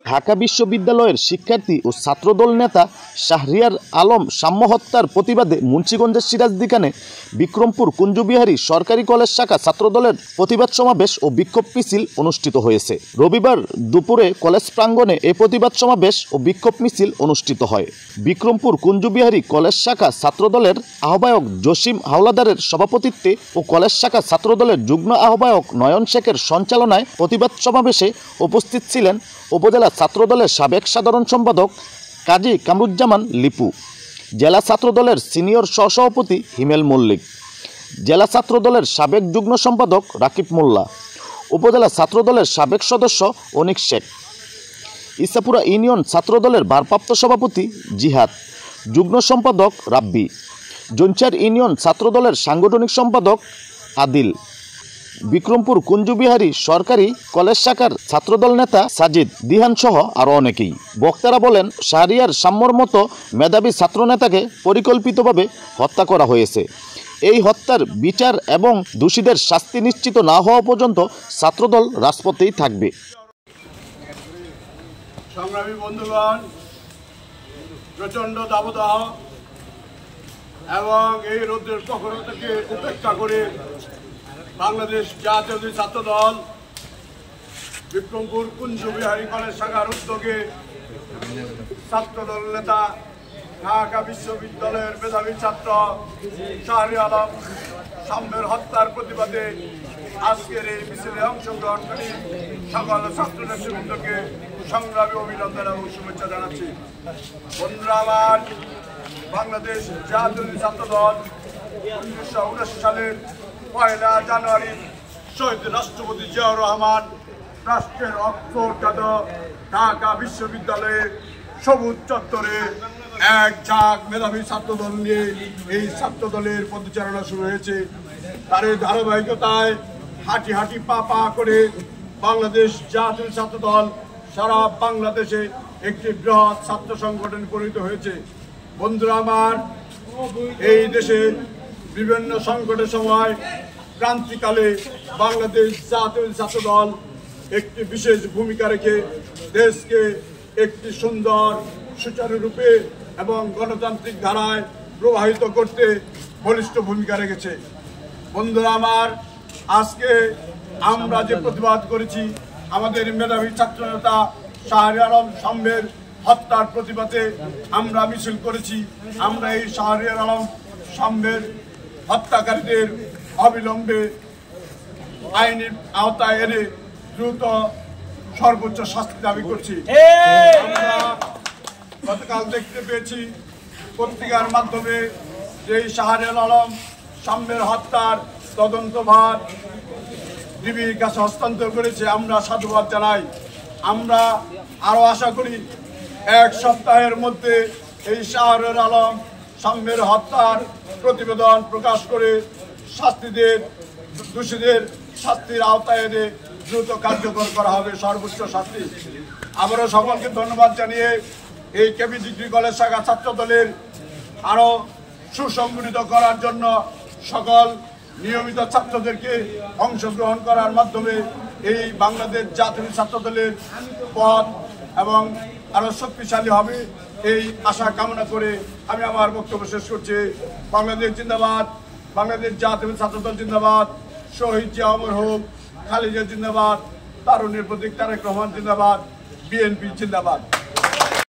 ঢাকা বিশ্ববিদ্যালয়ের শিক্ষার্থী ও ছাত্রদল নেতা শাহরিয়ার আলম সাম্য হত্যার প্রতিবাদে মুন্সিগঞ্জের সিরাজদিখানে বিক্রমপুর কুঞ্জবিহারী সরকারি কলেজ শাখা ছাত্রদলের প্রতিবাদ সমাবেশ ও বিক্ষোভ মিছিল অনুষ্ঠিত হয়েছে। রবিবার দুপুরে কলেজ প্রাঙ্গণে এই প্রতিবাদ সমাবেশ ও বিক্ষোভ মিছিল অনুষ্ঠিত হয়। বিক্রমপুর কুঞ্জবিহারী কলেজ শাখা ছাত্রদলের আহ্বায়ক জসিম হাওলাদারের সভাপতিত্বে ও কলেজ শাখা ছাত্রদলের যুগ্ম আহ্বায়ক নয়ন শেখের সঞ্চালনায় প্রতিবাদ সমাবেশে উপস্থিত ছিলেন উপজেলা ছাত্রদলের সাবেক সাধারণ সম্পাদক কাজী কামরুজ্জামান লিপু, জেলা ছাত্রদলের সিনিয়র সহসভাপতি হিমেল মল্লিক, জেলা ছাত্রদলের সাবেক যুগ্ম সম্পাদক রাকিব মোল্লা, উপজেলা ছাত্রদলের সাবেক সদস্য অনিক শেখ, ইসাপুরা ইউনিয়ন ছাত্রদলের ভারপ্রাপ্ত সভাপতি জিহাদ, যুগ্ম সম্পাদক রাব্বি, জঞ্চার ইউনিয়ন ছাত্রদলের সাংগঠনিক সম্পাদক আদিল, বিক্রমপুর কুঞ্জবিহারী সরকারি কলেজ শাখার ছাত্রদল নেতা সাজিদ দিহান সহ আরও অনেকেই। বক্তারা বলেন, শাহরিয়ার সাম্যর মতো মেধাবী ছাত্রনেতাকে পরিকল্পিতভাবে হত্যা করা হয়েছে। এই হত্যার বিচার এবং দোষীদের শাস্তি নিশ্চিত না হওয়া পর্যন্ত ছাত্রদল রাজপথেই থাকবে। সংগ্রামী বন্ধুগণ, প্রচণ্ড দাবদাহ এবং এই রৌদ্রের প্রখরতাকে উপেক্ষা করে বাংলাদেশ জাতীয় ছাত্রদল বিক্রমপুর কুঞ্জবিহারী কলেজ শাখার উদ্যোগে ছাত্রদল নেতা ঢাকা বিশ্ববিদ্যালয়ের মেধাবী ছাত্র শাহরিয়ার আলম সাম্যের হত্যার প্রতিবাদে আজকের এই মিছিলে অংশগ্রহণকারী সকল ছাত্র নেতৃবৃন্দকে সংগ্রামী অভিনন্দন এবং শুভেচ্ছা জানাচ্ছি। বন্ধুরা আমার, বাংলাদেশ জাতীয় ছাত্রদল 1979 সালের 1 জানুয়ারি শহীদ রাষ্ট্রপতি জিয়াউর রহমান রাষ্ট্রের অক্ষরজাত ঢাকা বিশ্ববিদ্যালয়ের সবুজ চত্বরে এক ঝাঁক মেধাবী ছাত্রদল নিয়ে এই ছাত্রদলের পদচারণা শুরু হয়েছে। তার এই ধারাবাহিকতায় হাঁটি হাঁটি পা পা করে বাংলাদেশ জাতীয় ছাত্রদল সারা বাংলাদেশে একটি বৃহৎ ছাত্র সংগঠন পরিণত হয়েছে। বন্ধুরা আমার, এই দেশে বিভিন্ন সংকটের সময় ক্রান্তিকালে বাংলাদেশ জাতীয় ছাত্রদল একটি বিশেষ ভূমিকা রেখে দেশকে একটি সুন্দর সুচারুরূপে এবং গণতান্ত্রিক ধারায় প্রবাহিত করতে বলিষ্ঠ ভূমিকা রেখেছে। বন্ধুরা আমার, আজকে আমরা যে প্রতিবাদ করেছি, আমাদের মেধাবী ছাত্রনেতা শাহরিয়ার আলম সাম্যের হত্যার প্রতিবাদে আমরা মিছিল করেছি। আমরা এই শাহরিয়ার আলম সাম্যের হত্যাকারীদের অবিলম্বে আইনের আওতায় এনে দ্রুত সর্বোচ্চ শাস্তি দাবি করছি। আমরা গতকাল দেখতে পেয়েছি পত্রিকার মাধ্যমে যে শাহরিয়ার আলম সাম্যের হত্যার তদন্তভার ডিবির কাছে হস্তান্তর করেছে। আমরা সাধুবাদ জানাই। আমরা আরো আশা করি 1 সপ্তাহের মধ্যে এই শাহরিয়ার আলম সাম্যের হত্যার প্রতিবেদন প্রকাশ করে দোষীদের শাস্তির আওতায় এনে দ্রুত কার্যকর করা হবে সর্বোচ্চ শাস্তি। আবারও সকলকে ধন্যবাদ জানিয়ে এই কেবি ডিগ্রি কলেজ শাখা ছাত্রদলের আরো সুসংগঠিত করার জন্য সকল নিয়মিত ছাত্রদেরকে অংশগ্রহণ করার মাধ্যমে এই বাংলাদেশ জাতীয় ছাত্রদলের পথ এবং আরো শক্তিশালী হবে, এই আশা কামনা করে আমি আমার বক্তব্য শেষ করছি। বাংলাদেশ জিন্দাবাদ, বাংলাদেশ জাতীয় ছাত্রদল জিন্দাবাদ, শহীদ জিয়া অমর হোক, খালেদা জিন্দাবাদ, তারুণের প্রতীক তারেক রহমান জিন্দাবাদ, বিএনপি জিন্দাবাদ।